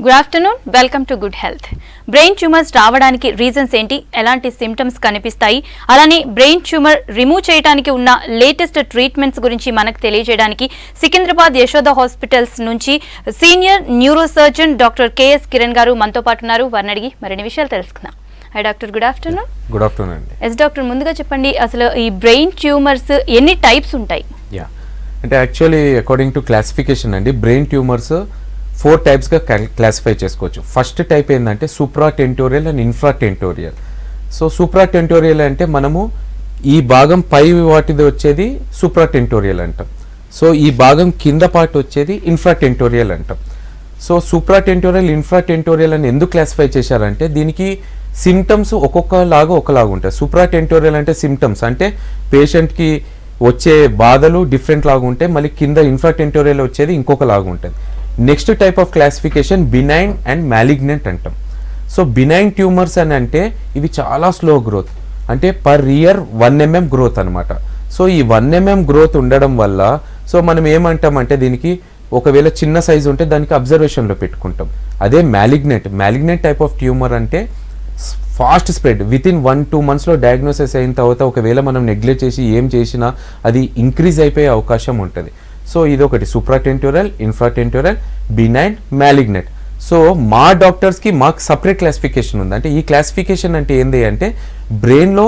Good afternoon, welcome to good health. Brain tumours రావడానికి reasons ఏంటి, ఎలాంటి సిమ్టమ్స్ కనిపిస్తాయి, అలానే బ్రెయిన్ ట్యూమర్ రిమూవ్ చేయడానికి ఉన్న లేటెస్ట్ ట్రీట్మెంట్స్ గురించి మనకు తెలియజేయడానికి సికింద్రాబాద్ యశోద హాస్పిటల్స్ నుంచి senior neuro surgeon doctor KS Kiran గారు మనతో పాటు ఉన్నారు. వారిని అడిగి మరిన్ని విషయాలు తెలుసుకుందాం. High doctor, good afternoon. Good afternoon అండి. ఎస్ డాక్టర్, ముందుగా చెప్పండి, అసలు ఈ బ్రెయిన్ ట్యూమర్స్ ఎన్ని టైప్స్ ఉంటాయి? అంటే యాక్చువల్లీ అకార్డింగ్ టు క్లాసిఫికేషన్ అండి, బ్రెయిన్ ట్యూమర్స్ 4 టైప్స్గా క్లాసిఫై చేసుకోవచ్చు. ఫస్ట్ టైప్ ఏంటంటే సూప్రాటెంటోరియల్ అండ్ ఇన్ఫ్రాటెంటోరియల్. సో సూప్రాటెంటోరియల్ అంటే మనము ఈ భాగం పై వాటిది వచ్చేది సూప్రాటెంటోరియల్ అంటాం. సో ఈ భాగం కింద పార్ట్ వచ్చేది ఇన్ఫ్రాటెంటోరియల్ అంటాం. సో సూప్రాటెంటోరియల్, ఇన్ఫ్రాటెంటోరియల్ అని ఎందుకు క్లాసిఫై చేశారంటే దీనికి సిమ్టమ్స్ ఒక్కొక్కలాగా ఒకలాగా ఉంటాయి. సూప్రాటెంటోరియల్ అంటే సిమ్టమ్స్ అంటే పేషెంట్కి వచ్చే బాధలు డిఫరెంట్ లాగా ఉంటాయి, మళ్ళీ కింద ఇన్ఫ్రాటెంటోరియల్ వచ్చేది ఇంకొక లాగా ఉంటుంది. Next type of classification benign and malignant అంటాం. సో బినైన్ ట్యూమర్స్ అని అంటే ఇవి చాలా స్లో గ్రోత్, అంటే పర్ ఇయర్ 1 mm గ్రోత్ అనమాట. సో ఈ 1 mm గ్రోత్ ఉండడం వల్ల సో మనం ఏమంటామంటే దీనికి ఒకవేళ చిన్న సైజు ఉంటే దానికి అబ్జర్వేషన్లో పెట్టుకుంటాం. అదే మ్యాలిగ్నెంట్ టైప్ ఆఫ్ ట్యూమర్ అంటే ఫాస్ట్ స్ప్రెడ్, వితిన్ 1-2 monthsలో డయాగ్నోసిస్ అయిన తర్వాత ఒకవేళ మనం నెగ్లెక్ట్ చేసి ఏం చేసినా అది ఇంక్రీజ్ అయిపోయే అవకాశం ఉంటుంది. సో ఇది ఒకటి సూప్రాటెంటోరియల్, ఇన్ఫ్రాటెంటోరియల్, బినైన్, మ్యాలిగ్నెంట్. సో మా డాక్టర్స్కి మాకు సపరేట్ క్లాసిఫికేషన్ ఉంది. అంటే ఈ క్లాసిఫికేషన్ అంటే ఏంటి అంటే బ్రెయిన్లో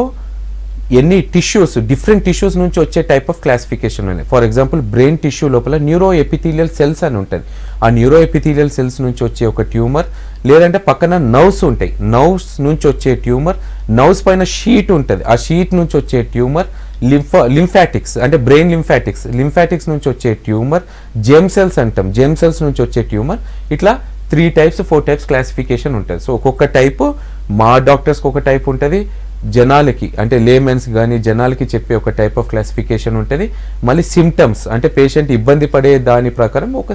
ఎన్ని టిష్యూస్, డిఫరెంట్ టిష్యూస్ నుంచి వచ్చే టైప్ ఆఫ్ క్లాసిఫికేషన్ ఉన్నాయి. ఫర్ ఎగ్జాంపుల్ బ్రెయిన్ టిష్యూ లోపల న్యూరో ఎపిథీలియల్ సెల్స్ అని ఉంటుంది. ఆ న్యూరో ఎపిథీలియల్ సెల్స్ నుంచి వచ్చే ఒక ట్యూమర్, లేదంటే పక్కన నర్వ్స్ ఉంటాయి, నర్వ్స్ నుంచి వచ్చే ట్యూమర్, నర్వ్స్ పైన షీట్ ఉంటుంది, ఆ షీట్ నుంచి వచ్చే ట్యూమర్, లింఫాటిక్స్ అంటే బ్రెయిన్ లింఫాటిక్స్ నుంచి వచ్చే ట్యూమర్, జెమ్ సెల్స్ అంటాం, జెమ్ సెల్స్ నుంచి వచ్చే ట్యూమర్. ఇట్లా 3 types 4 types క్లాసిఫికేషన్ ఉంటుంది. సో ఒక్కొక్క టైపు మా డాక్టర్స్కి ఒక టైప్ ఉంటుంది, జనాలకి అంటే లేమెన్స్ కానీ జనాలకి చెప్పే ఒక టైప్ ఆఫ్ క్లాసిఫికేషన్ ఉంటుంది. మళ్ళీ సిమ్టమ్స్ అంటే పేషెంట్ ఇబ్బంది పడే దాని ప్రకారం ఒక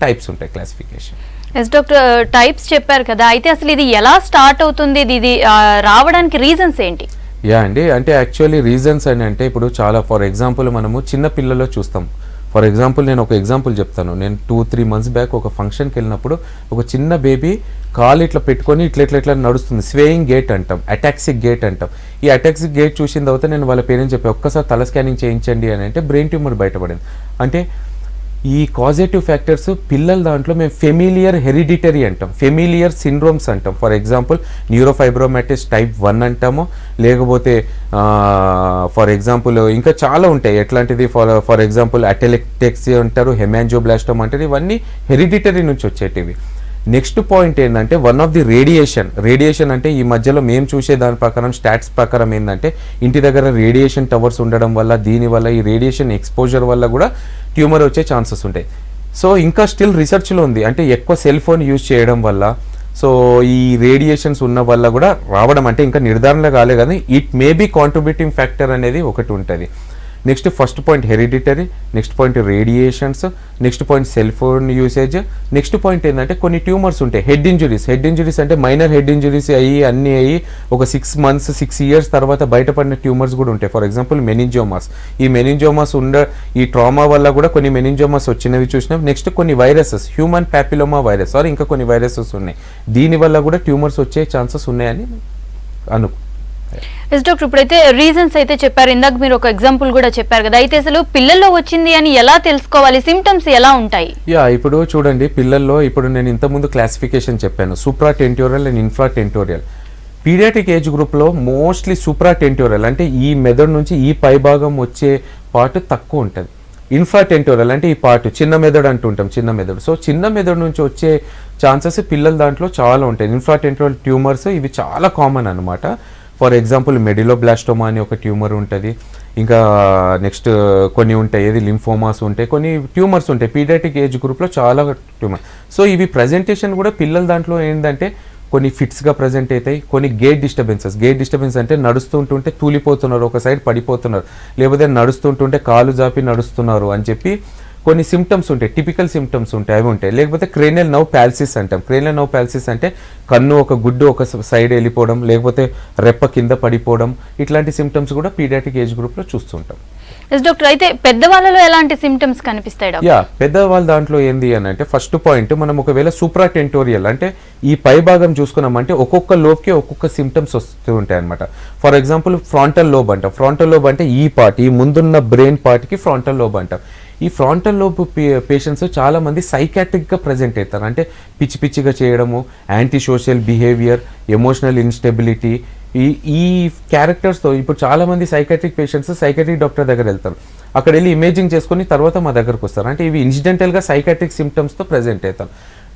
టైప్స్ ఉంటాయి క్లాసిఫికేషన్. ఎస్ డాక్టర్, టైప్స్ చెప్పారు కదా, అయితే అసలు ఇది ఎలా స్టార్ట్ అవుతుంది, ఇది రావడానికి రీజన్స్ ఏంటి? అండి, అంటే యాక్చువల్లీ రీజన్స్ అని అంటే ఇప్పుడు చాలా, ఫర్ ఎగ్జాంపుల్ మనము చిన్న పిల్లల్లో చూస్తాం. ఫర్ ఎగ్జాంపుల్ నేను ఒక ఎగ్జాంపుల్ చెప్తాను. నేను 2-3 months బ్యాక్ ఒక ఫంక్షన్కి వెళ్ళినప్పుడు ఒక చిన్న బేబీ కాలు ఇట్లా పెట్టుకొని ఇట్లా నడుస్తుంది. స్వేయింగ్ గేట్ అంటాం, అటాక్సిక్ గేట్ అంటాం. ఈ అటాక్సిక్ గేట్ చూసిన తర్వాత నేను వాళ్ళ పేరెంట్స్ చెప్పి ఒక్కసారి తల స్కానింగ్ చేయించండి అని అంటే బ్రెయిన్ ట్యూమర్ బయటపడింది. అంటే ఈ కాజేటివ్ ఫ్యాక్టర్స్ పిల్లల దాంట్లో మేము ఫెమిలియర్ హెరిడిటరీ అంటాం, ఫెమిలియర్ సిండ్రోమ్స్ అంటాం. ఫర్ ఎగ్జాంపుల్ న్యూరోఫైబ్రోమాటిస్ టైప్ 1 అంటాము, లేకపోతే ఫర్ ఎగ్జాంపుల్ ఇంకా చాలా ఉంటాయి. ఎట్లాంటిది ఫర్ ఎగ్జాంపుల్ అటెలెక్టెక్సియా అంటారు, హెమాంజియోబ్లాస్టోమా అంటారు. ఇవన్నీ హెరిడిటరీ నుంచి వచ్చేటివి. నెక్స్ట్ పాయింట్ ఏంటంటే వన్ ఆఫ్ ది రేడియేషన్ అంటే ఈ మధ్యలో మేము చూసే దాని ప్రకారం స్టాట్స్ ప్రకారం ఏంటంటే ఇంటి దగ్గర రేడియేషన్ టవర్స్ ఉండడం వల్ల, దీనివల్ల ఈ రేడియేషన్ ఎక్స్పోజర్ వల్ల కూడా ట్యూమర్ వచ్చే ఛాన్సెస్ ఉంటాయి. సో ఇంకా స్టిల్ రీసెర్చ్లో ఉంది, అంటే ఎక్కువ సెల్ ఫోన్ యూజ్ చేయడం వల్ల, సో ఈ రేడియేషన్స్ ఉన్న వల్ల కూడా రావడం, అంటే ఇంకా నిర్ధారణ కాలే కానీ it may be contributing factor అనేది ఒకటి ఉంటుంది. Next first point hereditary, next point radiations, next point cell phone usage, next point ఏంటంటే కొన్ని ట్యూమర్స్ ఉంటాయి, హెడ్ ఇంజురీస్ అంటే మైనర్ హెడ్ ఇంజురీస్ అన్నీ అయ్యి ఒక 6 months 6 years తర్వాత బయటపడిన ట్యూమర్స్ కూడా ఉంటాయి. ఫర్ ఎగ్జాంపుల్ మెనింజోమాస్, ఈ మెనింజోమాస్ ఈ ట్రామా వల్ల కూడా కొన్ని మెనింజోమాస్ వచ్చినవి చూసినాం. నెక్స్ట్ కొన్ని వైరసెస్, హ్యూమన్ ప్యాపిలోమా వైరస్ ఇంకా కొన్ని వైరసెస్ ఉన్నాయి, దీనివల్ల కూడా ట్యూమర్స్ వచ్చే ఛాన్సెస్ ఉన్నాయని ఎస్ డాక్టర్, ఇప్పుడైతే రీజన్స్ అయితే చెప్పారు, ఇందాక మీరు ఒక ఎగ్జాంపుల్ కూడా చెప్పారు కదా, అయితే అసలు పిల్లల్లో వచ్చింది అని ఎలా తెలుసుకోవాలి, సిమ్టమ్స్ ఎలా ఉంటాయి? ఇప్పుడు చూడండి, పిల్లల్లో ఇప్పుడు నేను ఇంతకుముందు క్లాసిఫికేషన్ చెప్పాను, సూప్రాటెంటోరియల్ అండ్ ఇన్ఫ్రాటెంటోరియల్. పీడియాటిక్ ఏజ్ గ్రూప్లో మోస్ట్లీ సూప్రాటెంటోరియల్ అంటే ఈ మెదడు నుంచి ఈ పై భాగం వచ్చే పార్ట్ తక్కువ ఉంటుంది. ఇన్ఫ్రాటెంటోరియల్ అంటే ఈ పార్ట్ చిన్న మెదడు అంటుంటాం, చిన్న మెదడు. సో చిన్న మెదడు నుంచి వచ్చే ఛాన్సెస్ పిల్లల దాంట్లో చాలా ఉంటాయి. ఇన్ఫ్రాటెంటోరియల్ ట్యూమర్స్ ఇవి చాలా కామన్ అనమాట. ఫర్ ఎగ్జాంపుల్ మెడిలోబ్లాస్టోమా అని ఒక ట్యూమర్ ఉంటుంది, ఇంకా నెక్స్ట్ కొన్ని ఉంటాయి, ఏది లింఫోమాస్ ఉంటాయి, కొన్ని ట్యూమర్స్ ఉంటాయి పీడియాటిక్ ఏజ్ గ్రూప్లో చాలా ట్యూమర్. సో ఇవి ప్రజెంటేషన్ కూడా పిల్లల దాంట్లో ఏంటంటే కొన్ని ఫిట్స్గా ప్రజెంట్ అవుతాయి, కొన్ని గేట్ డిస్టర్బెన్స్ అంటే నడుస్తుంటుంటే తూలిపోతున్నారు, ఒక సైడ్ పడిపోతున్నారు, లేకపోతే నడుస్తుంటుంటే కాలు జాపి నడుస్తున్నారు అని చెప్పి కొన్ని సిమ్టమ్స్ ఉంటాయి, టిపికల్ సిమ్టమ్స్ ఉంటాయి, అవి ఉంటాయి. లేకపోతే క్రేనియల్ నర్వ్ ప్యాల్సిస్ అంటాం. క్రేనియల్ నర్వ్ ప్యాల్సిస్ అంటే కన్ను ఒక గుడ్డు ఒక సైడ్ వెళ్ళిపోవడం, లేకపోతే రెప్ప కింద పడిపోవడం, ఇట్లాంటి సిమ్టమ్స్ కూడా పీడియాటిక్ ఏజ్ గ్రూప్లో చూస్తుంటాం. ఎస్ డాక్టర్, అయితే పెద్దవాళ్ళలో ఎలాంటి సిమ్టమ్స్ కనిపిస్తాయి డాక్టర్? యా, పెద్దవాళ్ళ దాంట్లో ఏంది అని అంటే ఫస్ట్ పాయింట్ మనం ఒకవేళ సూప్రాటెంటోరియల్ అంటే ఈ పై భాగం చూసుకున్నామంటే ఒక్కొక్క లోబ్కి ఒక్కొక్క సిమ్టమ్స్ వస్తూ ఉంటాయి అనమాట. ఫర్ ఎగ్జాంపుల్ ఫ్రాంటల్ లోబ్ అంటాం. ఫ్రాంటల్ లోబ్ అంటే ఈ పార్ట్, ఈ ముందున్న బ్రెయిన్ పార్ట్కి ఫ్రాంటల్ లోబ్ అంటాం. ఈ ఫ్రాంటల్ లోబ్ పేషెంట్స్ చాలా మంది సైకాట్రిక్గా ప్రజెంట్ అవుతారు. అంటే పిచ్చి పిచ్చిగా చేయడము, anti social behaviour, emotional instability, ఈ క్యారెక్టర్స్తో ఇప్పుడు చాలా మంది సైకాట్రిక్ పేషెంట్స్ సైకాట్రిక్ డాక్టర్ దగ్గర వెళ్తారు. అక్కడ వెళ్ళి ఇమేజింగ్ చేసుకుని తర్వాత మా దగ్గరకు వస్తారు. అంటే ఇవి ఇన్సిడెంటల్గా సైకాట్రిక్ సిమ్టమ్స్తో ప్రజెంట్ అవుతారు.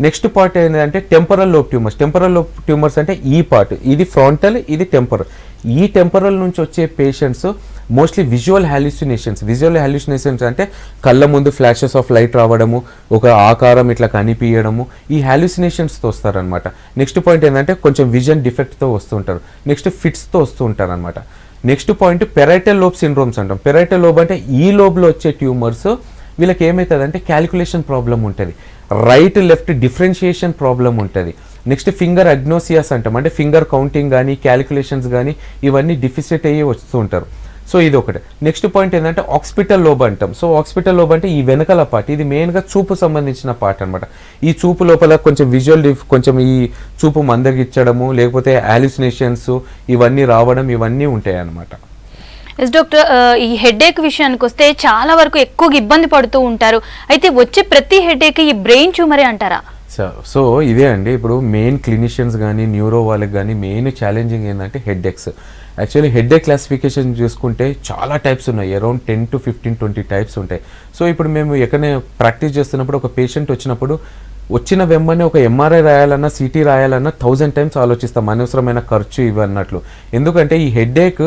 నెక్స్ట్ పార్ట్ ఏంటంటే temporal lobe tumours. Temporal lobe tumours అంటే ఈ పార్ట్, ఇది ఫ్రాంటల్, ఇది టెంపరల్. ఈ టెంపరల్ నుంచి వచ్చే పేషెంట్స్ మోస్ట్లీ విజువల్ హాల్యూసినేషన్స్ అంటే కళ్ళ ముందు ఫ్లాషెస్ ఆఫ్ లైట్ రావడము, ఒక ఆకారం ఇట్లా కనిపించడము, ఈ హాల్యూసినేషన్స్తో వస్తారనమాట. నెక్స్ట్ పాయింట్ ఏంటంటే కొంచెం విజన్ డిఫెక్ట్తో వస్తుంటారు. నెక్స్ట్ ఫిట్స్తో వస్తూ ఉంటారు అనమాట. Next point parietal lobe syndromes అంటాం. పెరైటల్ లోబ్ అంటే ఈ లోబ్లో వచ్చే ట్యూమర్స్ వీళ్ళకి ఏమవుతుంది అంటే క్యాలిక్యులేషన్ ప్రాబ్లం ఉంటుంది, రైట్ లెఫ్ట్ డిఫరెన్షియేషన్ ప్రాబ్లం ఉంటుంది. నెక్స్ట్ ఫింగర్ అగ్నోసియాస్ అంటాం. అంటే ఫింగర్ కౌంటింగ్ కానీ క్యాలిక్యులేషన్స్ కానీ ఇవన్నీ డిఫిసిట్ అయ్యి వస్తూ ఉంటారు. సో ఇది ఒకటి. నెక్స్ట్ పాయింట్ ఏంటంటే ఆక్సిపిటల్ లోబ్ అంటాం. సో ఆక్సిపిటల్ లోబ్ అంటే ఈ వెనకాల పార్ట్, ఇది మెయిన్గా చూపు సంబంధించిన పార్ట్ అనమాట. ఈ చూపు లోపల కొంచెం విజువల్ కొంచెం ఈ చూపు మందగిచ్చడము, లేకపోతే హాల్యూసినేషన్స్ ఇవన్నీ రావడం, ఇవన్నీ ఉంటాయి అన్నమాట. ఎస్ డాక్టర్, ఈ హెడేక్ విషయానికి వస్తే చాలా వరకు ఎక్కువగా ఇబ్బంది పడుతూ ఉంటారు. అయితే వచ్చే ప్రతి హెడేక్ ఈ బ్రెయిన్ ట్యూమరే అంటారా? సో ఇదే అండి, ఇప్పుడు మెయిన్ క్లినిషియన్స్ కానీ న్యూరో వాళ్ళకి కానీ మెయిన్ ఛాలెంజింగ్ ఏంటంటే హెడేక్స్. యాక్చువల్లీ హెడేక్ క్లాసిఫికేషన్ చూసుకుంటే చాలా టైప్స్ ఉన్నాయి, అరౌండ్ 10 to 15, 20 టైప్స్ ఉంటాయి. సో ఇప్పుడు మేము ఎక్కడైనా ప్రాక్టీస్ చేస్తున్నప్పుడు ఒక పేషెంట్ వచ్చినప్పుడు వచ్చిన వెంబనే ఒక ఎంఆర్ఐ రాయాలన్నా సిటీ రాయాలన్నా 1000 టైమ్స్ ఆలోచిస్తాం, అనవసరమైన ఖర్చు ఇవన్నట్లు. ఎందుకంటే ఈ హెడేక్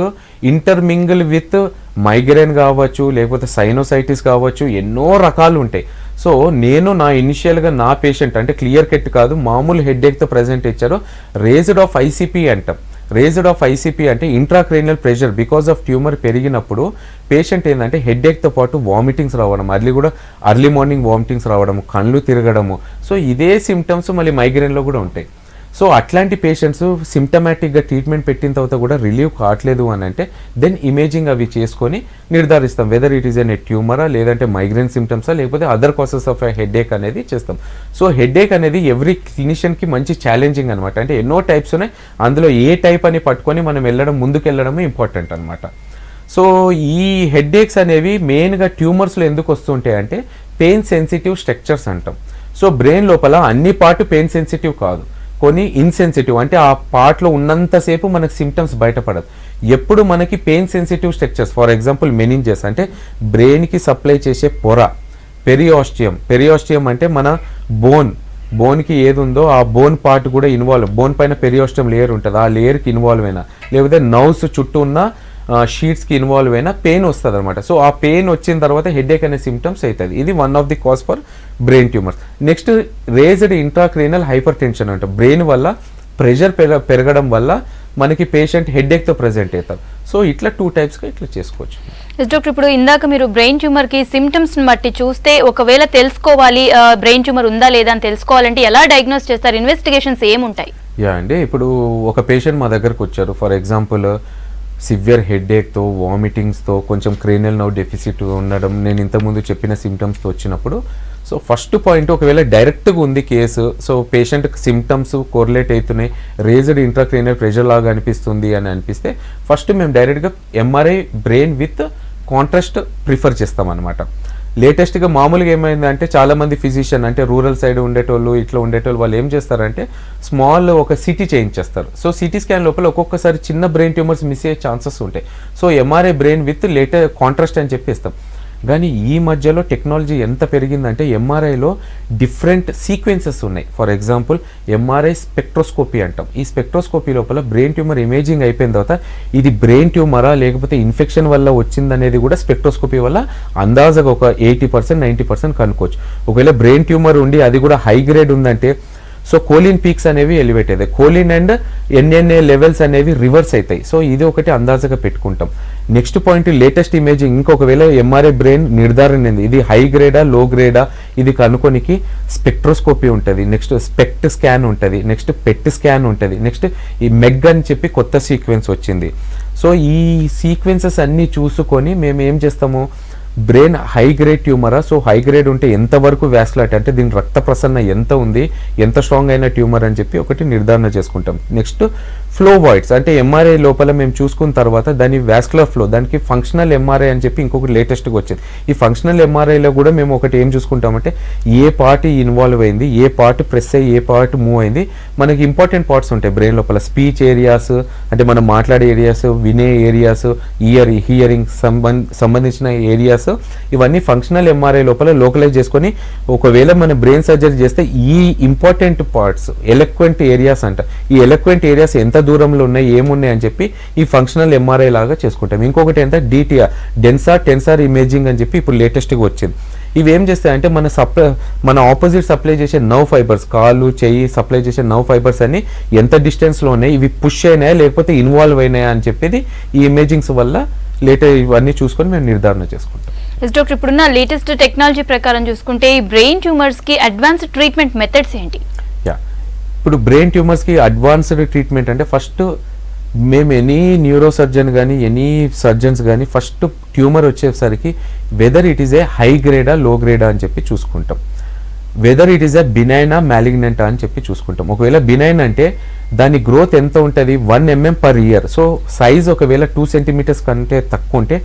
ఇంటర్మింగిల్ విత్ మైగ్రేన్ కావచ్చు, లేకపోతే సైనోసైటిస్ కావచ్చు, ఎన్నో రకాలు ఉంటాయి. సో నేను నా ఇనిషియల్గా నా పేషెంట్ అంటే క్లియర్ కట్ కాదు, మామూలు హెడేక్తో ప్రజెంట్ ఇచ్చారు. రేజ్డ్ ఆఫ్ ఐసీపీ అంటాం. రేజ్డ్ ఆఫ్ ఐసీపీ అంటే intracranial pressure because of tumour పెరిగినప్పుడు పేషెంట్ ఏంటంటే హెడేక్తో పాటు వామిటింగ్స్ రావడం, అర్లీ మార్నింగ్ వామిటింగ్స్ రావడము, కళ్ళు తిరగడము. సో ఇదే సిమ్టమ్స్ మళ్ళీ మైగ్రేన్లో కూడా ఉంటాయి. సో అట్లాంటి పేషెంట్స్ సిమ్టమాటిక్గా ట్రీట్మెంట్ పెట్టిన తర్వాత కూడా రిలీవ్ కావట్లేదు అని అంటే దెన్ ఇమేజింగ్ అవి చేసుకొని నిర్ధారిస్తాం వెదర్ ఇట్ ఈస్ ఎన్ ట్యూమరా, లేదంటే మైగ్రేన్ సిమ్టమ్సా, లేకపోతే అదర్ కాసెస్ ఆఫ్ హెడేక్ అనేది చేస్తాం. సో హెడేక్ అనేది ఎవ్రీ క్లినిషియన్కి మంచి ఛాలెంజింగ్ అనమాట. అంటే ఎన్నో టైప్స్ ఉన్నాయి, అందులో ఏ టైప్ అని పట్టుకొని మనం ముందుకు వెళ్ళడమే ఇంపార్టెంట్ అనమాట. సో ఈ హెడేక్స్ అనేవి మెయిన్గా ట్యూమర్స్లో ఎందుకు వస్తుంటాయి అంటే పెయిన్ సెన్సిటివ్ స్ట్రక్చర్స్ అంటాం. సో బ్రెయిన్ లోపల అన్ని పార్ట్ పెయిన్ సెన్సిటివ్ కాదు, కొన్ని ఇన్సెన్సిటివ్, అంటే ఆ పార్ట్లో ఉన్నంతసేపు మనకు సిమ్టమ్స్ బయటపడదు. ఎప్పుడు మనకి pain sensitive structures, for example meninges అంటే బ్రెయిన్కి సప్లై చేసే పొర, పెరియాస్టియం అంటే మన బోన్కి ఏది ఉందో ఆ బోన్ పార్ట్ కూడా ఇన్వాల్వ్, బోన్ పైన పెరియాస్టియం లేయర్ ఉంటుంది, ఆ లేయర్కి ఇన్వాల్వ్ అయినా, లేకపోతే నర్వ్స్ చుట్టూ ఉన్న షీట్స్కి ఇన్వాల్వ్ అయినా పెయిన్ వస్తుంది అనమాట. సో ఆ పెయిన్ వచ్చిన తర్వాత హెడేక్ అనే సిమ్టమ్స్ అవుతుంది. ఇది one of the cause for brain tumours. Next raised intracranial hyper tension అంటే బ్రెయిన్ వల్ల ప్రెషర్ పెరగడం వల్ల మనకి పేషెంట్ హెడేక్తో ప్రజెంట్ అవుతారు. సో ఇట్లా 2 టైప్స్గా ఇట్లా చేసుకోవచ్చు. డాక్టర్, ఇప్పుడు ఇందాక మీరు బ్రెయిన్ ట్యూమర్కి సిమ్టమ్స్ని బట్టి చూస్తే ఒకవేళ తెలుసుకోవాలి బ్రెయిన్ ట్యూమర్ ఉందా లేదా అని తెలుసుకోవాలంటే ఎలా డయాగ్నోస్ చేస్తారు, ఇన్వెస్టిగేషన్స్ ఏముంటాయి? యా అండి, ఇప్పుడు ఒక పేషెంట్ మా దగ్గరకు వచ్చారు, ఫర్ ఎగ్జాంపుల్ సివియర్ హెడేక్తో, వామిటింగ్స్తో, కొంచెం క్రేనియల్ నర్వ్ డెఫిసిట్ ఉండడం, నేను ఇంతకుముందు చెప్పిన సిమ్టమ్స్తో వచ్చినప్పుడు సో ఫస్ట్ పాయింట్ ఒకవేళ డైరెక్ట్గా ఉంది case, so patient symptoms correlate అవుతున్నాయి, రేజ్డ్ ఇంట్రాక్రేనియల్ ప్రెషర్ లాగా అనిపిస్తుంది అని అనిపిస్తే ఫస్ట్ మేము డైరెక్ట్గా MRI brain with contrast prefer చేస్తాం అనమాట. లేటెస్ట్గా మామూలుగా ఏమైందంటే చాలామంది ఫిజిషియన్ అంటే రూరల్ సైడ్ ఉండేటోళ్ళు ఇట్లా ఉండేటోళ్ళు వాళ్ళు ఏం చేస్తారంటే స్మాల్ ఒక సిటీ చేయించేస్తారు. సో సిటీ స్కాన్ లోపల ఒక్కొక్కసారి చిన్న బ్రెయిన్ ట్యూమర్స్ మిస్ అయ్యే ఛాన్సెస్ ఉంటాయి. So MRI brain with contrast అని చెప్పేస్తాం. కానీ ఈ మధ్యలో టెక్నాలజీ ఎంత పెరిగిందంటే ఎంఆర్ఐలో డిఫరెంట్ సీక్వెన్సెస్ ఉన్నాయి. ఫర్ ఎగ్జాంపుల్ ఎంఆర్ఐ స్పెక్ట్రోస్కోపీ అంటాం. ఈ స్పెక్ట్రోస్కోపీ లోపల బ్రెయిన్ ట్యూమర్ ఇమేజింగ్ అయిపోయిన తర్వాత ఇది బ్రెయిన్ ట్యూమరా లేకపోతే ఇన్ఫెక్షన్ వల్ల వచ్చిందనేది కూడా స్పెక్ట్రోస్కోపీ వల్ల అందాజగా ఒక 80%, 90% కనుక్కోవచ్చు. ఒకవేళ బ్రెయిన్ ట్యూమర్ ఉండి అది కూడా హై గ్రేడ్ ఉందంటే సో కోలిన్ పీక్స్ అనేవి ఎలివేట్ అవుతాయి, కోలిన్ అండ్ ఎన్ఎన్ఏ లెవెల్స్ అనేవి రివర్స్ అవుతాయి. సో ఇది ఒకటి అందాజగా పెట్టుకుంటాం. నెక్స్ట్ పాయింట్ లేటెస్ట్ ఇమేజింగ్, ఇంకొకవేళ ఎంఆర్ఐ బ్రెయిన్ నిర్ధారణ ఇది హై గ్రేడా లో గ్రేడా ఇది కనుక్కోనికి స్పెక్ట్రోస్కోపీ ఉంటుంది, నెక్స్ట్ స్పెక్ట్ స్కాన్ ఉంటుంది, నెక్స్ట్ పెట్ స్కాన్ ఉంటుంది, నెక్స్ట్ ఈ మెగ్ అని చెప్పి కొత్త సీక్వెన్స్ వచ్చింది. సో ఈ సీక్వెన్సెస్ అన్నీ చూసుకొని మేము ఏం చేస్తాము బ్రెయిన్ హై గ్రేడ్ ట్యూమరా, సో హై గ్రేడ్ ఉంటే ఎంతవరకు వ్యాస్కులారిటీ అంటే దీని రక్త ప్రసరణ ఎంత ఉంది, ఎంత స్ట్రాంగ్ అయిన ట్యూమర్ అని చెప్పి ఒకటి నిర్ధారణ చేసుకుంటాం. నెక్స్ట్ ఫ్లో వాయిడ్స్ అంటే ఎంఆర్ఐ లోపల మేము చూసుకున్న తర్వాత దాని వ్యాస్కులర్ ఫ్లో, దానికి ఫంక్షనల్ ఎంఆర్ఐ అని చెప్పి ఇంకొకటి లేటెస్ట్గా వచ్చింది. ఈ ఫంక్షనల్ ఎంఆర్ఐలో కూడా మేము ఒకటి ఏం చూసుకుంటామంటే ఏ పార్ట్ ఇన్వాల్వ్ అయింది, ఏ పార్ట్ ప్రెస్ అయ్యి ఏ పార్ట్ మూవ్ అయింది. మనకి ఇంపార్టెంట్ పార్ట్స్ ఉంటాయి బ్రెయిన్ లోపల, స్పీచ్ ఏరియాస్ అంటే మనం మాట్లాడే ఏరియాస్, వినే ఏరియాస్, హియరింగ్ సంబంధించిన ఏరియాస్, ఇవన్నీ ఫంక్షనల్ ఎంఆర్ఐ లోపల లోకలైజ్ చేసుకొని ఒకవేళ మన బ్రెయిన్ సర్జరీ చేస్తే ఈ ఇంపార్టెంట్ పార్ట్స్ ఎలక్వెంట్ ఏరియాస్ అంట, ఈ ఎలక్వెంట్ ఏరియాస్ ఎంత దూరంలో ఉన్నాయి, ఏమున్నాయి అని చెప్పి ఈ ఫంక్షనల్ ఎంఆర్ఐ లాగా చేసుకుంటాం. ఇంకొకటి ఎంత డిటిఆర్, టెన్సార్ ఇమేజింగ్ అని చెప్పి ఇప్పుడు లేటెస్ట్గా వచ్చింది. ఇవి ఏం చేస్తాయంటే మన ఆపోజిట్ సప్లై చేసే నర్వ్ ఫైబర్స్, కాళ్ళు చెయ్యి సప్లై చేసే నర్వ్ ఫైబర్స్ అన్ని ఎంత డిస్టెన్స్లో ఉన్నాయి, ఇవి పుష్ అయినాయా లేకపోతే ఇన్వాల్వ్ అయినాయా అని చెప్పేది ఈ ఇమేజింగ్స్ వల్ల ఇవన్నీ చూసుకొని మేము నిర్ధారణ చేసుకుంటాం. డాక్టర్, ఇప్పుడున్న లేటెస్ట్ టెక్నాలజీ ప్రకారం చూసుకుంటే ఈ బ్రెయిన్ ట్యూమర్స్ కి అడ్వాన్స్డ్ ట్రీట్మెంట్ మెథడ్స్ ఏంటి? ఇప్పుడు బ్రెయిన్ ట్యూమర్స్కి అడ్వాన్స్డ్ ట్రీట్మెంట్ అంటే ఫస్ట్ మేము ఎనీ న్యూరో సర్జన్ కానీ ఎనీ సర్జన్స్ కానీ ఫస్ట్ ట్యూమర్ వచ్చేసరికి whether it is a high గ్రేడా లో గ్రేడా అని చెప్పి చూసుకుంటాం. వెదర్ ఇట్ ఈస్ ఏ బినైనా మ్యాలిగ్నెంటా అని చెప్పి చూసుకుంటాం. ఒకవేళ బినైన్ అంటే దాని గ్రోత్ ఎంత ఉంటుంది 1 mm per year. So size ఒకవేళ 2 centimeters కంటే తక్కువ ఉంటే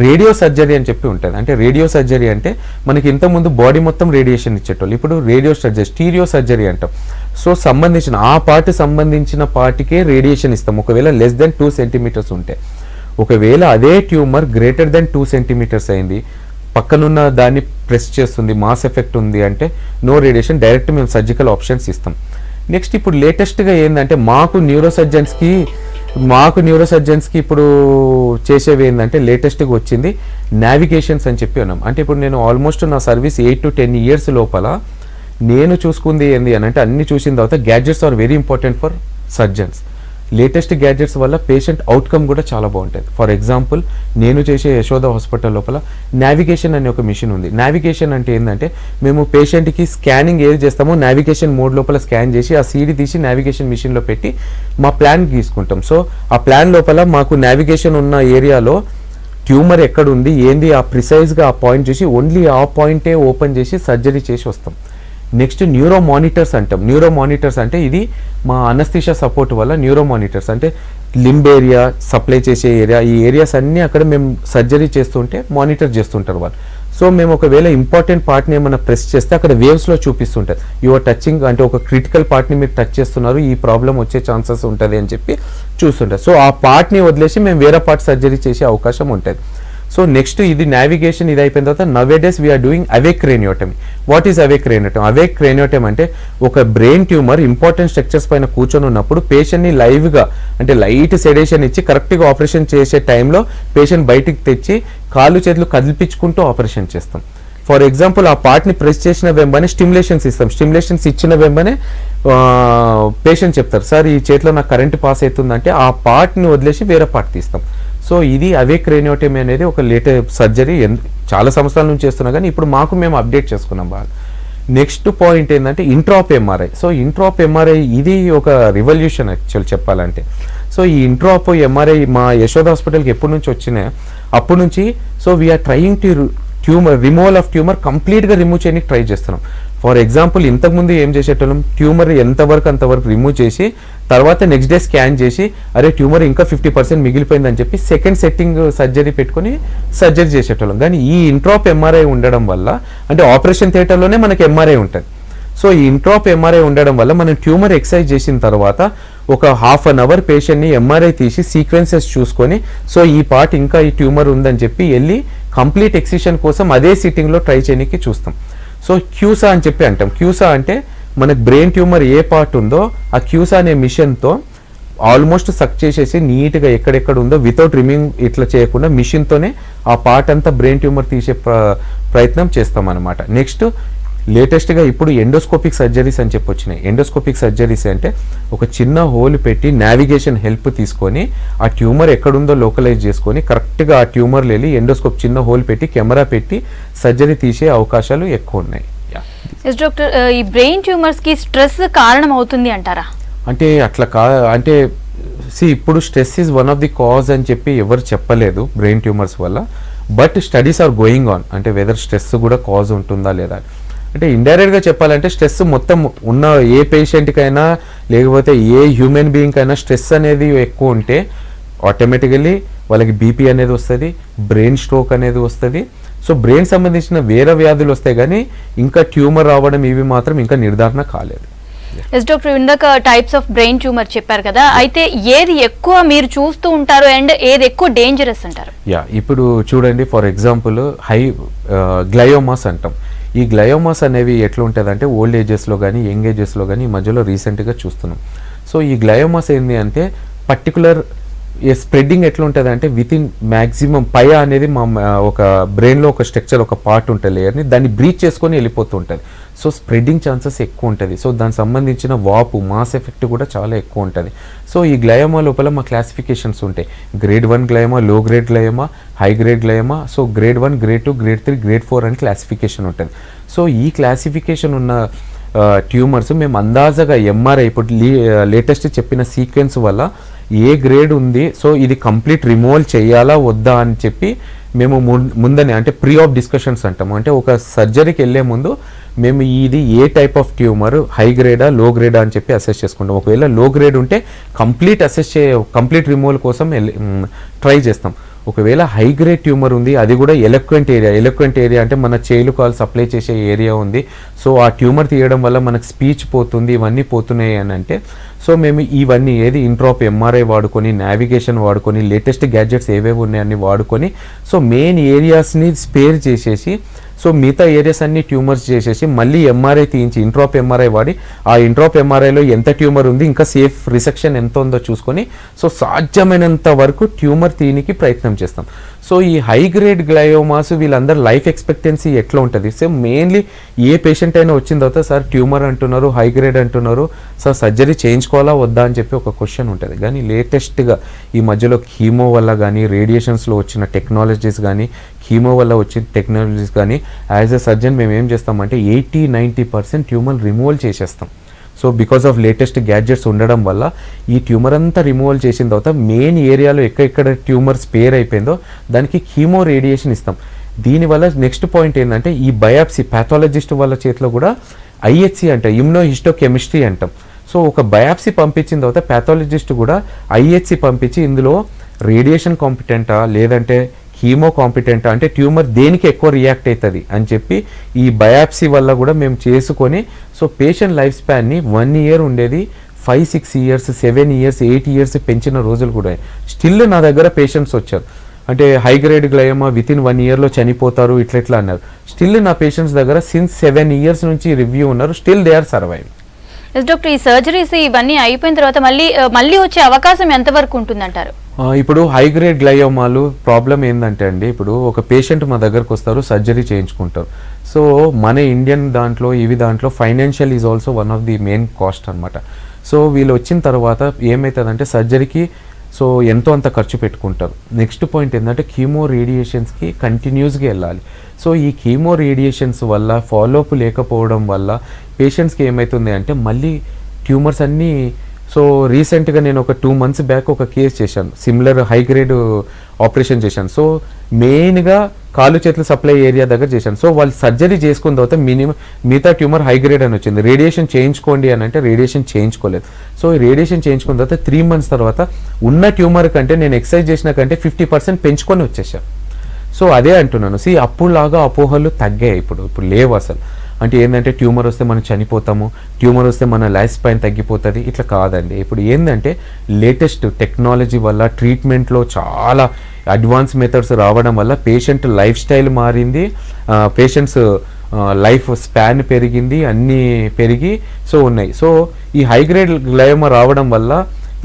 రేడియో సర్జరీ అని చెప్పి ఉంటుంది. అంటే రేడియో సర్జరీ అంటే మనకి ఇంతకుముందు బాడీ మొత్తం రేడియేషన్ ఇచ్చేటోళ్ళు, ఇప్పుడు రేడియో సర్జరీ స్టీరియో సర్జరీ అంటాం. సో సంబంధించిన పార్ట్కే రేడియేషన్ ఇస్తాం ఒకవేళ less than 2 centimeters ఉంటే. ఒకవేళ అదే ట్యూమర్ గ్రేటర్ దెన్ 2 centimeters అయింది, పక్కనున్న దాన్ని ప్రెస్ చేస్తుంది, మాస్ ఎఫెక్ట్ ఉంది అంటే నో రేడియేషన్, డైరెక్ట్ మేము సర్జికల్ ఆప్షన్స్ ఇస్తాం. నెక్స్ట్ ఇప్పుడు లేటెస్ట్గా ఏంటంటే మాకు న్యూరో సర్జన్స్కి ఇప్పుడు చేసేవి ఏంటంటే లేటెస్ట్గా వచ్చింది నావిగేషన్స్ అని చెప్పి ఉన్నాం. అంటే ఇప్పుడు నేను ఆల్మోస్ట్ నా సర్వీస్ 8 to 10 years లోపల నేను చూసుకుంది ఏంది అని అంటే అన్ని చూసిన తర్వాత gadgets are very important for surgeons. Latest gadgets వల్ల పేషెంట్ అవుట్కమ్ కూడా చాలా బాగుంటుంది. ఫర్ ఎగ్జాంపుల్ నేను చేసే యశోద హాస్పిటల్ లోపల నావిగేషన్ అనే ఒక మిషన్ ఉంది. నావిగేషన్ అంటే ఏంటంటే మేము పేషెంట్కి స్కానింగ్ ఏది చేస్తామో నావిగేషన్ మోడ్ లోపల స్కాన్ చేసి ఆ సీడీ తీసి నావిగేషన్ మిషన్లో పెట్టి మా ప్లాన్ గీసుకుంటాం. సో ఆ ప్లాన్ లోపల మాకు నావిగేషన్ ఉన్న ఏరియాలో ట్యూమర్ ఎక్కడ ఉంది ఏంది ఆ ప్రిసైజ్గా ఆ పాయింట్ చూసి ఓన్లీ ఆ పాయింటే ఓపెన్ చేసి సర్జరీ చేసి వస్తాం. నెక్స్ట్ న్యూరో మానిటర్స్ అంటాం. న్యూరో మానిటర్స్ అంటే ఇది మా అనస్థీషియా సపోర్ట్ వల్ల న్యూరో మానిటర్స్ అంటే లింబ్ ఏరియా, సప్లై చేసే ఏరియా, ఈ ఏరియాస్ అన్నీ అక్కడ మేము సర్జరీ చేస్తుంటే మానిటర్ చేస్తుంటారు వాళ్ళు. సో మేము ఒకవేళ ఇంపార్టెంట్ పార్ట్ని ఏమైనా ప్రెస్ చేస్తే అక్కడ వేవ్స్లో చూపిస్తుంటారు యువర్ టచింగ్, అంటే ఒక క్రిటికల్ పార్ట్ని మీరు టచ్ చేస్తున్నారు, ఈ ప్రాబ్లం వచ్చే ఛాన్సెస్ ఉంటుంది అని చెప్పి చూస్తుంటారు. సో ఆ పార్ట్ని వదిలేసి మేము వేరే పార్ట్ సర్జరీ చేసే అవకాశం ఉంటుంది. సో నెక్స్ట్ ఇది నావిగేషన్ ఇది అయిపోయిన తర్వాత nowadays we are doing awake క్రేనియోటమీ. What is awake క్రేనియోటమీ? Awake క్రేనియోటమీ అంటే ఒక బ్రెయిన్ ట్యూమర్ ఇంపార్టెంట్ స్ట్రక్చర్స్ పైన కూర్చొని ఉన్నప్పుడు పేషెంట్ని లైవ్గా అంటే లైట్ సెడేషన్ ఇచ్చి కరెక్ట్గా ఆపరేషన్ చేసే టైంలో పేషెంట్ బయటికి తెచ్చి కాళ్ళు చేతులు కదిలిపించుకుంటూ ఆపరేషన్ చేస్తాం. ఫర్ ఎగ్జాంపుల్ ఆ పార్ట్ని ప్రెస్ చేసిన వెంబనే స్టిమ్యులేషన్స్ ఇస్తాం. స్టిమ్యులేషన్స్ ఇచ్చిన వెంబనే పేషెంట్ చెప్తారు సార్ ఈ చేతిలో నాకు కరెంట్ పాస్ అవుతుందంటే ఆ పార్ట్ని వదిలేసి వేరే పార్ట్ తీస్తాం. సో ఇది అవేక్ క్రేనియోటమీ అనేది ఒక లేటెస్ట్ సర్జరీ చాలా సంవత్సరాల నుంచి చేస్తున్నా కానీ ఇప్పుడు మేము అప్డేట్ చేసుకున్నాం బాగా. నెక్స్ట్ పాయింట్ ఏంటంటే ఇంట్రాప్ ఎంఆర్ఐ. సో ఇంట్రాప్ ఎంఆర్ఐ ఇది ఒక రివల్యూషన్ యాక్చువల్ చెప్పాలంటే. సో ఈ ఇంట్రాప్ ఎంఆర్ఐ మా యశోద హాస్పిటల్కి ఎప్పటి నుంచి వచ్చినాయి అప్పటి నుంచి so we are trying to removal of tumour కంప్లీట్గా రిమూవ్ చేయడానికి ట్రై చేస్తున్నాం. ఫర్ ఎగ్జాంపుల్ ఇంతకుముందు ఏం చేసేటోళ్ళం ట్యూమర్ అంతవరకు రిమూవ్ చేసి తర్వాత నెక్స్ట్ డే స్కాన్ చేసి అరే ట్యూమర్ ఇంకా 50% మిగిలిపోయిందని చెప్పి సెకండ్ సెట్టింగ్ సర్జరీ పెట్టుకొని సర్జరీ చేసేటోళ్ళం. కానీ ఈ ఇంట్రాప్ ఎంఆర్ఐ ఉండడం వల్ల అంటే ఆపరేషన్ థియేటర్లోనే మనకి ఎంఆర్ఐ ఉంటుంది. సో ఈ ఇంట్రాప్ ఎంఆర్ఐ ఉండడం వల్ల మనం ట్యూమర్ ఎక్సైజ్ చేసిన తర్వాత ఒక ½ an hour పేషెంట్ని ఎంఆర్ఐ తీసి సీక్వెన్సెస్ చూసుకొని సో ఈ పార్ట్ ఇంకా ఈ ట్యూమర్ ఉందని చెప్పి వెళ్ళి కంప్లీట్ ఎక్సిషన్ కోసం అదే సిట్టింగ్లో ట్రై చేయడానికి చూస్తాం. సో క్యూసా అని చెప్పి అంటాం. క్యూసా అంటే మనకు బ్రెయిన్ ట్యూమర్ ఏ పార్ట్ ఉందో ఆ క్యూసా అనే మిషన్తో ఆల్మోస్ట్ సక్ చేసేసి నీట్గా ఎక్కడెక్కడ ఉందో వితౌట్ రిమూవింగ్ ఇట్లా చేయకుండా మిషన్తోనే ఆ పార్ట్ అంతా బ్రెయిన్ ట్యూమర్ తీసే ప్రయత్నం చేస్తాం అనమాట. నెక్స్ట్ లేటెస్ట్గా ఇప్పుడు ఎండోస్కోపిక్ సర్జరీస్ అని చెప్పి వచ్చినాయి. ఎండోస్కోపిక్ సర్జరీస్ అంటే ఒక చిన్న హోల్ పెట్టి నావిగేషన్ హెల్ప్ తీసుకొని ఆ ట్యూమర్ ఎక్కడుందో లోకలైజ్ చేసుకొని కరెక్ట్గా ఆ ట్యూమర్లు వెళ్ళి ఎండోస్కోప్ చిన్న హోల్ పెట్టి కెమెరా పెట్టి సర్జరీ తీసే అవకాశాలు ఎక్కువ ఉన్నాయి. డాక్టర్, ఈ బ్రెయిన్ ట్యూమర్స్ కి స్ట్రెస్ కారణం అవుతుంది అంటారా? అంటే అట్లా అంటే ఇప్పుడు stress is one of the cause అని చెప్పి ఎవరు చెప్పలేదు బ్రెయిన్ ట్యూమర్స్ వల్ల. But studies are going on, అంటే వెదర్ స్ట్రెస్ కూడా కాజ్ ఉంటుందా లేదా. అంటే ఇండైరెక్ట్గా చెప్పాలంటే స్ట్రెస్ మొత్తం ఉన్న ఏ పేషెంట్కైనా లేకపోతే ఏ హ్యూమన్ బీయింగ్ అయినా స్ట్రెస్ అనేది ఎక్కువ ఉంటే ఆటోమేటికలీ వాళ్ళకి బీపీ అనేది వస్తుంది, బ్రెయిన్ స్ట్రోక్ అనేది వస్తుంది. సో బ్రెయిన్ సంబంధించిన వేరే వ్యాధులు వస్తాయి కానీ ఇంకా ట్యూమర్ రావడం ఇవి మాత్రం ఇంకా నిర్ధారణ కాలేదు. ఎస్ డాక్టర్, ఇందాక టైప్స్ ఆఫ్ బ్రెయిన్ ట్యూమర్ చెప్పారు కదా, అయితే ఏది ఎక్కువ మీరు చూస్తూ ఉంటారు అండ్ ఏది ఎక్కువ డేంజరస్ అంటారు? ఇప్పుడు చూడండి, ఫర్ ఎగ్జాంపుల్ గ్లయోమాస్ అంటాం. ఈ గ్లయోమాస్ అనేవి ఎట్లా ఉంటుంది అంటే ఓల్డ్ ఏజెస్లో కానీ యంగ్ ఏజెస్లో కానీ ఈ మధ్యలో రీసెంట్గా చూస్తున్నాం. సో ఈ గ్లయోమాస్ ఏంటి అంటే పర్టికులర్ స్ప్రెడ్డింగ్ ఎట్లా ఉంటుంది అంటే విత్ ఇన్ మ్యాక్సిమం పయ అనేది ఒక బ్రెయిన్లో ఒక స్ట్రక్చర్ ఒక పార్ట్ ఉంటుంది లేయర్ని, దాన్ని బ్రీచ్ చేసుకొని వెళ్ళిపోతూ ఉంటుంది. సో స్ప్రెడ్డింగ్ ఛాన్సెస్ ఎక్కువ ఉంటుంది. సో దానికి సంబంధించిన వాపు మాస్ ఎఫెక్ట్ కూడా చాలా ఎక్కువ ఉంటుంది. సో ఈ గ్లయోమా లోపల మా క్లాసిఫికేషన్స్ ఉంటాయి. గ్రేడ్ 1 గ్లయోమా, లో grade గ్లయోమా, high grade గ్లయోమా. So grade 1, grade 2, grade 3, grade 4 అని క్లాసిఫికేషన్ ఉంటుంది. సో ఈ క్లాసిఫికేషన్ ఉన్న ట్యూమర్స్ మేము అందాజగా ఎంఆర్ఐ ఇప్పుడు లేటెస్ట్ చెప్పిన సీక్వెన్స్ వల్ల ఏ గ్రేడ్ ఉంది, సో ఇది కంప్లీట్ రిమూవల్ చేయాలా వద్దా అని చెప్పి మేము ముందనే అంటే ప్రీ ఆఫ్ డిస్కషన్స్ అంటాము. అంటే ఒక సర్జరీకి వెళ్ళే ముందు మేము ఇది ఏ టైప్ ఆఫ్ ట్యూమర్, హై గ్రేడా లో గ్రేడా అని చెప్పి అసెస్ చేసుకుంటాం. ఒకవేళ లో గ్రేడ్ ఉంటే కంప్లీట్ రిమూవల్ కోసం ట్రై చేస్తాం. ఒకవేళ హై గ్రేడ్ ట్యూమర్ ఉంది, అది కూడా ఎలక్వెంట్ ఏరియా అంటే మన చేలు కాలు సప్లై చేసే ఏరియా ఉంది, సో ఆ ట్యూమర్ తీయడం వల్ల మనకు స్పీచ్ పోతుంది, ఇవన్నీ పోతున్నాయి అని అంటే సో మేము ఇవన్నీ ఏది ఇంట్రాప్ ఎంఆర్ఐ వాడుకొని, నావిగేషన్ వాడుకొని, లేటెస్ట్ గ్యాడ్జెట్స్ ఏవేవి ఉన్నాయని వాడుకొని సో మెయిన్ ఏరియాస్ని స్పేర్ చేసేసి సో మిగతా ఏరియాస్ అన్ని ట్యూమర్స్ చేసేసి మళ్ళీ ఎంఆర్ఐ తీయించి ఇంట్రాప్ ఎంఆర్ఐ వాడి ఆ ఇంట్రాప్ ఎంఆర్ఐలో ఎంత ట్యూమర్ ఉంది, ఇంకా సేఫ్ రిసెక్షన్ ఎంత ఉందో చూసుకొని సో సాధ్యమైనంత వరకు ట్యూమర్ తీయనికి ప్రయత్నం చేస్తాం. సో ఈ హై గ్రేడ్ గ్లయోమాస్ వీళ్ళందరూ లైఫ్ ఎక్స్పెక్టెన్సీ ఎట్లా ఉంటుంది, సో మెయిన్లీ ఏ పేషెంట్ అయినా వచ్చిన తర్వాత సార్ ట్యూమర్ అంటున్నారు, హై గ్రేడ్ అంటున్నారు, సార్ సర్జరీ చేయించుకోవాలా వద్దా అని చెప్పి ఒక క్వశ్చన్ ఉంటుంది. కానీ లేటెస్ట్గా ఈ మధ్యలో కీమో వల్ల కానీ రేడియేషన్స్లో వచ్చిన టెక్నాలజీస్ కానీ కీమో వల్ల వచ్చిన టెక్నాలజీస్ కానీ యాజ్ ఎ సర్జన్ మేము ఏం చేస్తామంటే 80-90% ట్యూమర్ రిమూవల్ చేసేస్తాం. So because of latus gadgets ఉండడం వల్ల ఈ ట్యూమర్ అంతా రిమూవల్ చేసిన తర్వాత మెయిన్ ఏరియాలో ఎక్కడెక్కడ ట్యూమర్ స్పేర్ అయిపోయిందో దానికి కీమో రేడియేషన్ ఇస్తాం. దీనివల్ల నెక్స్ట్ పాయింట్ ఏంటంటే ఈ బయాప్సీ ప్యాథాలజిస్ట్ వాళ్ళ చేతిలో కూడా IHC అంటాం, ఇమ్యునోహిస్టోకెమిస్ట్రీ అంటాం. సో ఒక బయాప్సీ పంపించిన తర్వాత ప్యాథాలజిస్ట్ కూడా IHC పంపించి ఇందులో రేడియేషన్ కాంపిటెంటా లేదంటే కీమో కాంపిటెంటా అంటే ట్యూమర్ దేనికి ఎక్కువ రియాక్ట్ అవుతుంది అని చెప్పి ఈ బయాప్సీ వల్ల కూడా మేము చేసుకొని సో పేషెంట్ లైఫ్ స్పాన్ని 1 year ఉండేది 5-6 years, 7 years, 8 years పెంచిన రోజులు కూడా. స్టిల్ నా దగ్గర పేషెంట్స్ వచ్చారు అంటే high grade glioma with in 1 yearలో చనిపోతారు ఇట్లా అన్నారు. స్టిల్ నా పేషెంట్స్ దగ్గర సిన్స్ 7 years నుంచి రివ్యూ ఉన్నారు, still they are survive. Yes doctor, ఈ సర్జరీస్ ఇవన్నీ అయిపోయిన తర్వాత మళ్ళీ వచ్చే అవకాశం ఎంతవరకు ఉంటుందంటారు? ఇప్పుడు హై గ్రేడ్ గ్లయోమాలు ప్రాబ్లం ఏంటంటే అండి, ఇప్పుడు ఒక పేషెంట్ మా దగ్గరకు వస్తారు, సర్జరీ చేయించుకుంటారు. సో మన ఇండియన్ దాంట్లో financial is also one of the main cost అనమాట. సో వీళ్ళు వచ్చిన తర్వాత ఏమవుతుందంటే సర్జరీకి సో ఎంతో అంత ఖర్చు పెట్టుకుంటారు. నెక్స్ట్ పాయింట్ ఏంటంటే కీమో రేడియేషన్స్కి కంటిన్యూస్గా వెళ్ళాలి. సో ఈ కీమో రేడియేషన్స్ వల్ల ఫాలోఅప్ లేకపోవడం వల్ల పేషెంట్స్కి ఏమవుతుంది అంటే మళ్ళీ ట్యూమర్స్ అన్నీ సో రీసెంట్గా నేను ఒక 2 months బ్యాక్ ఒక కేసు చేశాను, సిమిలర్ హై గ్రేడ్ ఆపరేషన్ చేశాను. సో మెయిన్గా కాలు చేతులు సప్లై ఏరియా దగ్గర చేశాను. సో వాళ్ళు సర్జరీ చేసుకున్న తర్వాత మిగతా ట్యూమర్ హై గ్రేడ్ అని వచ్చింది, రేడియేషన్ చేయించుకోండి అని అంటే రేడియేషన్ చేయించుకోలేదు. సో ఈ రేడియేషన్ చేయించుకున్న తర్వాత 3 months తర్వాత ఉన్న ట్యూమర్ కంటే నేను ఎక్సర్సైజ్ చేసిన కంటే 50% పెంచుకొని వచ్చేసాను. సో అదే అంటున్నాను, అప్పుడులాగా అపోహలు తగ్గాయి, ఇప్పుడు లేవు అసలు. అంటే ఏంటంటే ట్యూమర్ వస్తే మనం చనిపోతాము, ట్యూమర్ వస్తే మన లైఫ్ స్పాన్ తగ్గిపోతుంది, ఇట్లా కాదండి. ఇప్పుడు ఏంటంటే లేటెస్ట్ టెక్నాలజీ వల్ల ట్రీట్మెంట్లో చాలా అడ్వాన్స్ మెథడ్స్ రావడం వల్ల పేషెంట్ లైఫ్ స్టైల్ మారింది, పేషెంట్స్ లైఫ్ స్పాన్ పెరిగింది, అన్నీ పెరిగి సో ఉన్నాయి. సో ఈ హై గ్రేడ్ గ్లయోమా రావడం వల్ల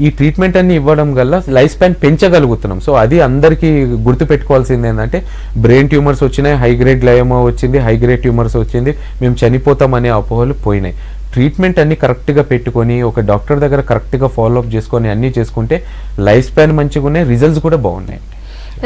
ఈ ట్రీట్మెంట్ అన్ని ఇవ్వడం వల్ల లైఫ్ స్పాన్ పెంచగలుగుతున్నాం. సో అది అందరికీ గుర్తుపెట్టుకోవాల్సింది ఏంటంటే బ్రెయిన్ ట్యూమర్స్ వచ్చినాయి, హై గ్రేడ్ గ్లయోమా వచ్చింది, హై గ్రేడ్ ట్యూమర్స్ వచ్చింది, మేము చనిపోతాం అనే అపోహలు పోయినాయి. ట్రీట్మెంట్ అన్ని కరెక్ట్గా పెట్టుకొని ఒక డాక్టర్ దగ్గర కరెక్ట్గా ఫాలోఅప్ చేసుకొని అన్నీ చేసుకుంటే లైఫ్ స్పాన్ మంచిగా ఉన్నాయి, రిజల్ట్స్ కూడా బాగున్నాయి.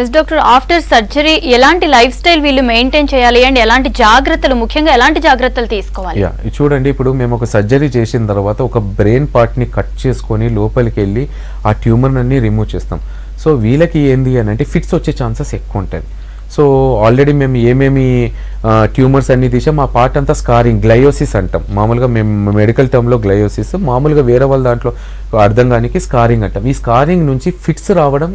ఎస్ డాక్టర్, ఆఫ్టర్ సర్జరీ ఎలాంటి లైఫ్ స్టైల్ వీళ్ళు మెయింటైన్ చేయాలి అండ్ ఎలాంటి జాగ్రత్తలు, ముఖ్యంగా ఎలాంటి జాగ్రత్తలు తీసుకోవాలి? చూడండి, ఇప్పుడు మేము ఒక సర్జరీ చేసిన తర్వాత ఒక బ్రెయిన్ పార్ట్ని కట్ చేసుకొని లోపలికి వెళ్ళి ఆ ట్యూమర్ అన్ని రిమూవ్ చేస్తాం. సో వీళ్ళకి ఏంది అని అంటే ఫిట్స్ వచ్చే ఛాన్సెస్ ఎక్కువ ఉంటుంది. సో ఆల్రెడీ మేము ఏమేమి ట్యూమర్స్ అన్ని తీసాం ఆ పార్ట్ అంతా స్కారింగ్, గ్లయోసిస్ అంటాం మామూలుగా, మేము మెడికల్ టర్మ్లో గ్లయోసిస్, మామూలుగా వేరే వాళ్ళ దాంట్లో అర్థం కానికి స్కారింగ్ అంటాం. ఈ స్కారింగ్ నుంచి ఫిట్స్ రావడం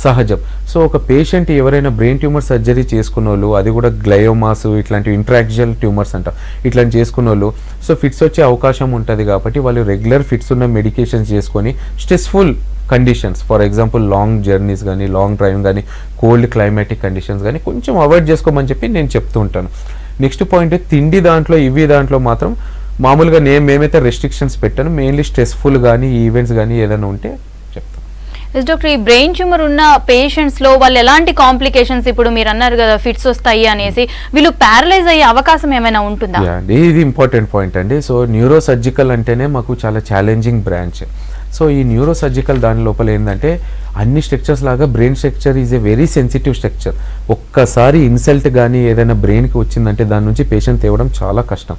సహజం. సో ఒక పేషెంట్ ఎవరైనా బ్రెయిన్ ట్యూమర్ సర్జరీ చేసుకున్న వాళ్ళు, అది కూడా గ్లయోమాస్ ఇట్లాంటి ఇంట్రాక్చువల్ ట్యూమర్స్ అంటాం, ఇట్లాంటి చేసుకున్న వాళ్ళు సో ఫిట్స్ వచ్చే అవకాశం ఉంటుంది కాబట్టి వాళ్ళు రెగ్యులర్ ఫిట్స్ ఉన్న మెడికేషన్స్ చేసుకొని stressful conditions, for example long journeys కానీ, లాంగ్ డ్రైవింగ్ కానీ, కోల్డ్ క్లైమాటిక్ కండిషన్స్ కానీ కొంచెం అవాయిడ్ చేసుకోమని చెప్పి నేను చెప్తూ ఉంటాను. నెక్స్ట్ పాయింట్, తిండి దాంట్లో ఇవి దాంట్లో మాత్రం మామూలుగా మేమైతే రెస్ట్రిక్షన్స్ పెట్టాను. మెయిన్లీ స్ట్రెస్ఫుల్ కానీ ఈవెంట్స్ కానీ ఏదైనా ఉంటే చెప్తాను. ఎస్ డాక్టర్, ఈ బ్రెయిన్ ట్యూమర్ ఉన్న పేషెంట్స్లో వాళ్ళు ఎలాంటి కాంప్లికేషన్స్, ఇప్పుడు మీరు అన్నారు కదా ఫిట్స్ వస్తాయి అనేసి, వీళ్ళు ప్యారలైజ్ అయ్యే అవకాశం ఏమైనా ఉంటుందా? ఇది ఇంపార్టెంట్ పాయింట్ అండి. సో న్యూరో సర్జికల్ అంటేనే మాకు చాలా ఛాలెంజింగ్ బ్రాంచ్. సో ఈ న్యూరో సర్జికల్ దాని లోపల ఏంటంటే అన్ని స్ట్రక్చర్స్ లాగా brain structure is a very sensitive structure. ఒక్కసారి ఇన్సల్ట్ కానీ ఏదైనా బ్రెయిన్కి వచ్చిందంటే దాని నుంచి పేషెంట్ తేవడం చాలా కష్టం.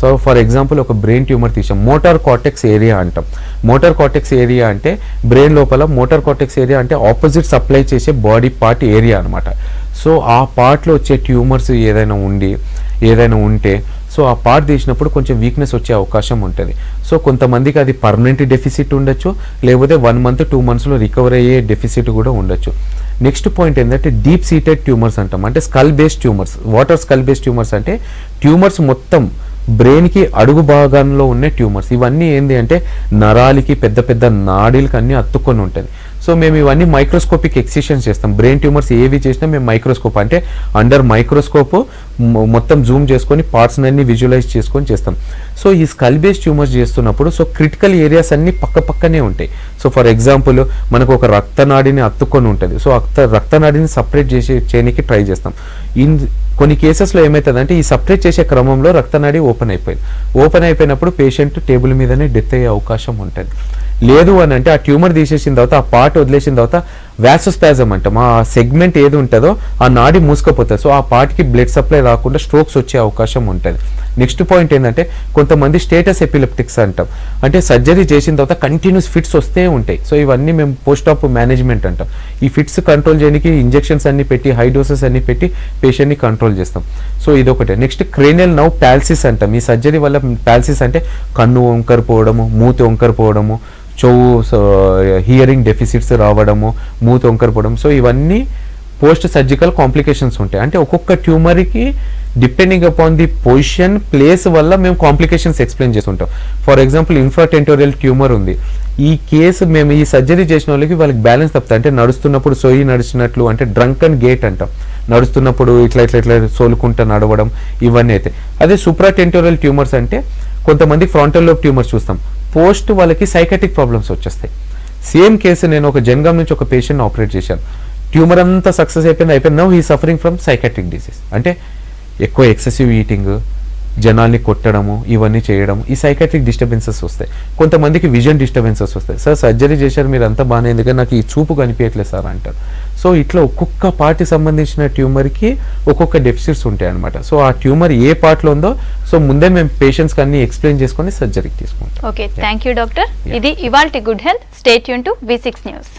సో ఫర్ ఎగ్జాంపుల్ ఒక బ్రెయిన్ ట్యూమర్ తీసాం, మోటార్ కార్టెక్స్ ఏరియా అంటాం. మోటార్ కార్టెక్స్ ఏరియా అంటే బ్రెయిన్ లోపల, మోటార్ కార్టెక్స్ ఏరియా అంటే ఆపోజిట్ సప్లై చేసే బాడీ పార్ట్ ఏరియా అనమాట. సో ఆ పార్ట్లో వచ్చే ట్యూమర్స్ ఏదైనా ఉంటే సో ఆ పార్ట్ తీసినప్పుడు కొంచెం వీక్నెస్ వచ్చే అవకాశం ఉంటుంది. సో కొంతమందికి అది పర్మనెంట్ డెఫిసిట్ ఉండొచ్చు, లేకపోతే 1 month 2 monthsలో రికవర్ అయ్యే డెఫిసిట్ కూడా ఉండొచ్చు. నెక్స్ట్ పాయింట్ ఏంటంటే డీప్ సీటెడ్ ట్యూమర్స్ అంటాం, అంటే skull based tumours. What are skull based tumours అంటే ట్యూమర్స్ మొత్తం బ్రెయిన్కి అడుగు భాగంలో ఉన్న ట్యూమర్స్. ఇవన్నీ ఏంటి అంటే నరాలకి, పెద్ద పెద్ద నాడీలకి అన్నీ అత్తుకొని ఉంటుంది. సో మేము ఇవన్నీ మైక్రోస్కోపిక్ ఎక్సిషన్స్ చేస్తాం. బ్రెయిన్ ట్యూమర్స్ ఏవి చేసినా మేము మైక్రోస్కోప్ అంటే అండర్ మైక్రోస్కోప్ మొత్తం జూమ్ చేసుకొని పార్ట్స్ అన్ని విజువలైజ్ చేసుకొని చేస్తాం. సో ఈ స్కల్ బేస్డ్ ట్యూమర్స్ చేస్తున్నప్పుడు సో క్రిటికల్ ఏరియాస్ అన్ని పక్కనే ఉంటాయి. సో ఫర్ ఎగ్జాంపుల్ మనకు ఒక రక్తనాడిని అత్తుకొని ఉంటుంది. సో రక్తనాడిని సపరేట్ చేయడానికి ట్రై చేస్తాం. కొన్ని కేసెస్లో ఏమవుతుందంటే ఈ సపరేట్ చేసే క్రమంలో రక్తనాడి ఓపెన్ అయిపోయినప్పుడు పేషెంట్ టేబుల్ మీదనే డెత్ అయ్యే అవకాశం ఉంటుంది. లేదు అని అంటే ఆ ట్యూమర్ తీసేసిన తర్వాత, ఆ పార్ట్ వదిలేసిన తర్వాత వ్యాసోస్పాజం అంటాం, ఆ సెగ్మెంట్ ఏది ఉంటుందో ఆ నాడి మూసుకపోతుంది. సో ఆ పార్ట్కి బ్లడ్ సప్లై రాకుండా స్ట్రోక్స్ వచ్చే అవకాశం ఉంటుంది. నెక్స్ట్ పాయింట్ ఏంటంటే కొంతమంది స్టేటస్ ఎపిలెప్టిక్స్ అంటాం, అంటే సర్జరీ చేసిన తర్వాత కంటిన్యూస్ ఫిట్స్ వస్తే ఉంటాయి. సో ఇవన్నీ మేము పోస్ట్ ఆప్ మేనేజ్మెంట్ అంటాం. ఈ ఫిట్స్ కంట్రోల్ చేయడానికి ఇంజెక్షన్స్ అన్ని పెట్టి, హై డోసెస్ అన్ని పెట్టి పేషెంట్ని కంట్రోల్ చేస్తాం. సో ఇదొకటే. నెక్స్ట్ క్రేనియల్ నర్వ్ ప్యాల్సిస్ అంటాం. ఈ సర్జరీ వల్ల ప్యాల్సిస్ అంటే కన్ను వంకరపోవడము, మూతి వంకరపోవడము, హియరింగ్ డెఫిసిట్స్ రావడము, మూతి వంకరపోవడం. సో ఇవన్నీ పోస్ట్ సర్జికల్ కాంప్లికేషన్స్ ఉంటాయి. అంటే ఒక్కొక్క ట్యూమర్కి depending upon the position, place వల్ల మేము కాంప్లికేషన్స్ ఎక్స్ప్లెయిన్ చేస్తుంటాం. ఫర్ ఎగ్జాంపుల్ ఇన్ఫ్రాటెంటోరియల్ ట్యూమర్ ఉంది. ఈ కేసు మేము ఈ సర్జరీ చేసిన వాళ్ళకి బ్యాలెన్స్ తప్పుతాయి. అంటే నడుస్తున్నప్పుడు సొయ్యి నడిచినట్లు, అంటే డ్రంక్ అండ్ గేట్ అంటాం, నడుస్తున్నప్పుడు ఇట్లా సోలుకుంటా నడవడం, ఇవన్నీ అయితే. అదే సూప్రాటెంటోరియల్ ట్యూమర్స్ అంటే కొంతమంది ఫ్రంటల్ లోబ్ ట్యూమర్స్ చూస్తాం, పోస్ట్ వాళ్ళకి సైకాటిక్ ప్రాబ్లమ్స్ వచ్చేస్తాయి. సేమ్ కేసు నేను ఒక జనగాం నుంచి ఒక పేషెంట్ ఆపరేట్ చేశాను. ట్యూమర్ అంతా సక్సెస్ అయిపోయింది. Now he suffering from psychiatric disease. అంటే ఎక్కువ ఎక్సెసివ్ ఈటింగ్, జనాల్ని కొట్టడము, ఇవన్నీ చేయడం, ఈ సైకాట్రిక్ డిస్టర్బెన్సెస్ వస్తాయి. కొంతమందికి విజన్ డిస్టర్బెన్సెస్ వస్తాయి. సార్ సర్జరీ చేశారు మీరు అంతా బాగానే, ఎందుకంటే నాకు ఈ చూపు కనిపించట్లేదు సార్ అంటారు. సో ఇట్లా ఒక్కొక్క పార్ట్కి సంబంధించిన ట్యూమర్కి ఒక్కొక్క డెఫిసిట్స్ ఉంటాయి అనమాట. సో ఆ ట్యూమర్ ఏ పార్ట్లో ఉందో సో ముందే మేము పేషెంట్స్కి అన్ని ఎక్స్ప్లెయిన్ చేసుకొని సర్జరీకి తీసుకుంటాం. Okay, thank you doctor. ఇది ఇవాల్టి good health. Stay tune to V6 news.